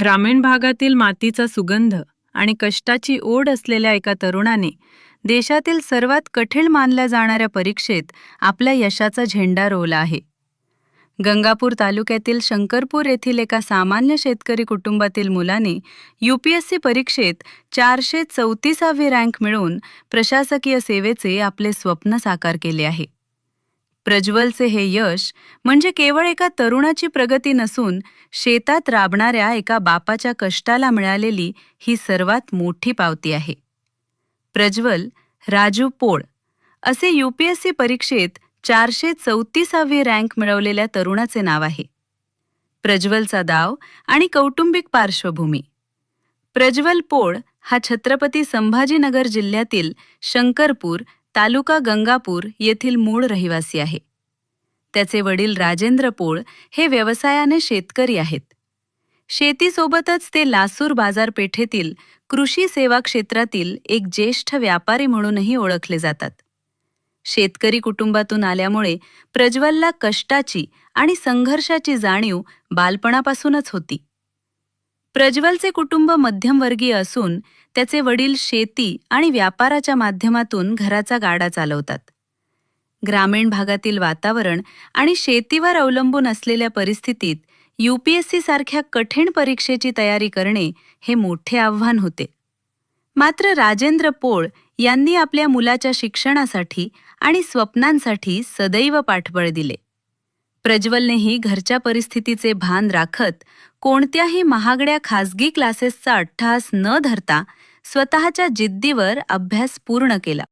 ग्रामीण भागातील मातीचा सुगंध आणि कष्टाची ओढ असलेल्या एका तरुणाने देशातील सर्वात कठीण मानल्या जाणाऱ्या परीक्षेत आपल्या यशाचा झेंडा रोवला आहे. गंगापूर तालुक्यातील शंकरपूर येथील एका सामान्य शेतकरी कुटुंबातील मुलाने UPSC परीक्षेत 434वी रँक मिळवून प्रशासकीय सेवेचे आपले स्वप्न साकार केले आहे. प्रज्वलचे हे यश म्हणजे केवळ एका तरुणाची प्रगती नसून शेतात राबणाऱ्या एका बापाच्या कष्टाला मिळालेली ही सर्वात मोठी पावती आहे. प्रज्वल राजू पोळ असे UPSC परीक्षेत 434वी रँक मिळवलेल्या तरुणाचे नाव आहे. प्रज्वलचा डाव आणि कौटुंबिक पार्श्वभूमी. प्रज्वल पोळ हा छत्रपती संभाजीनगर जिल्ह्यातील शंकरपूर तालुका गंगापूर येथील मूळ रहिवासी आहे. त्याचे वडील राजेंद्र पोळ हे व्यवसायाने शेतकरी आहेत. शेतीसोबतच ते लासूर बाजारपेठेतील कृषी सेवा क्षेत्रातील एक ज्येष्ठ व्यापारी म्हणूनही ओळखले जातात. शेतकरी कुटुंबातून आल्यामुळे प्रज्वलला कष्टाची आणि संघर्षाची जाणीव बालपणापासूनच होती. प्रज्वलचे कुटुंब मध्यमवर्गीय असून त्याचे वडील शेती आणि व्यापाराच्या माध्यमातून घराचा गाडा चालवतात. ग्रामीण भागातील वातावरण आणि शेतीवर अवलंबून असलेल्या परिस्थितीत UPSC सारख्या कठीण परीक्षेची तयारी करणे हे मोठे आव्हान होते. मात्र राजेंद्र पोळ यांनी आपल्या मुलाच्या शिक्षणासाठी आणि स्वप्नांसाठी सदैव पाठबळ दिले. प्रज्वलनेही घरच्या परिस्थितीचे भान राखत कोणत्याही महागड्या खासगी क्लासेसचा अट्टहास न धरता स्वतःच्या जिद्दीवर अभ्यास पूर्ण केला.